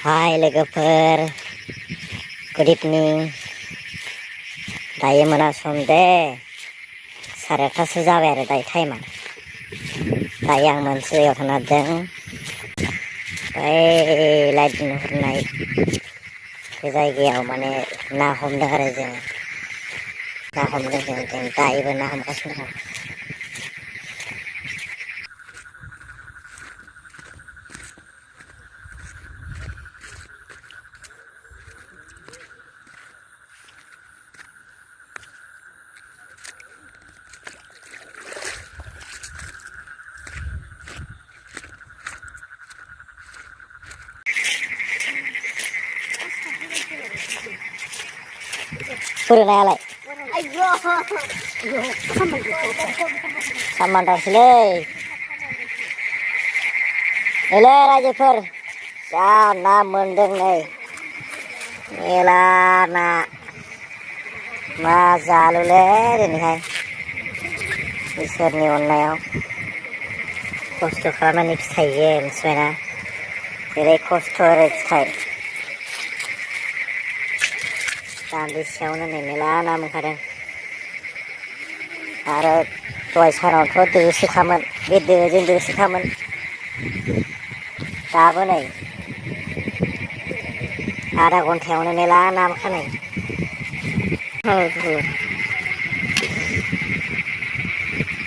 Hai लोगोफोर, good इभिनिं। दायो मोना सम दे 8:30 जाबाय आरो दायो टाइमा। दायो आं मोनसे जायगायाव थांनो नागिरदों। बै लाइट नुहुरनाय बे जायगायाव माने ना हमदों आरो जों दायोबो ना हमगासिनो दं। Naलाय सामानदारसोलै नैलै रायजोफोर, जा ना मोनदों नै मेला ना। मा जालुलै दिनैहाय इसोरनि अननायाव खस्थ' खालामनायनि फिथाइ जे मिथिबायना, जेरै खस्थ' ओरै फिथाइ। दान्दिसेयावनो नै मेला ना मोनखादों आरो दहाय सानावथ' दोसोखामोन, बे दोजों दोसोखामोन। दाबो नै आधा घन्टायावनो मेला ना मोनखानाय।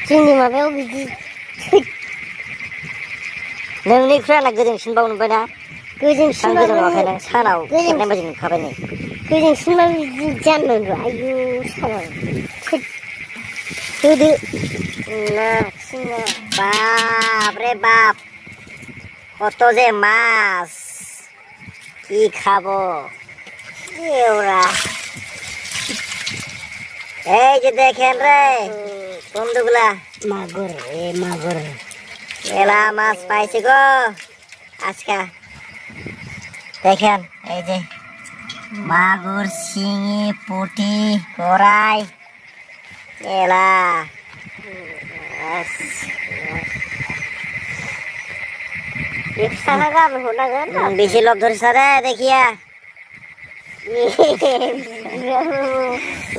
जोंनि माबायाव बिदि नोंनिख्रुइ आंना गोजोंसिनबाव नुबायना? गोजों नुवाखै नों? सानाव खेबनाय बायदि नुखाबाय नै। गोजोंसिनबाबो बिदि जानो नांगौ। आयु सानाव होदो बाप रे बाप, কত যে মাছ, কি খাবো ওরা। এই যে দেখেন রে বন্ধুগুলা, মাগুর মাগুর মেলা মাছ পাইছে গো আজকে। দেখেন এই যে মাগুর, শিঙি, পুঁটি, গরাই, মেলা। বেশি লোভ ধরিস রে, দেখিয়া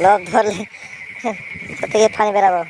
লোভ ধরলে থেকে পানি বেরাবো।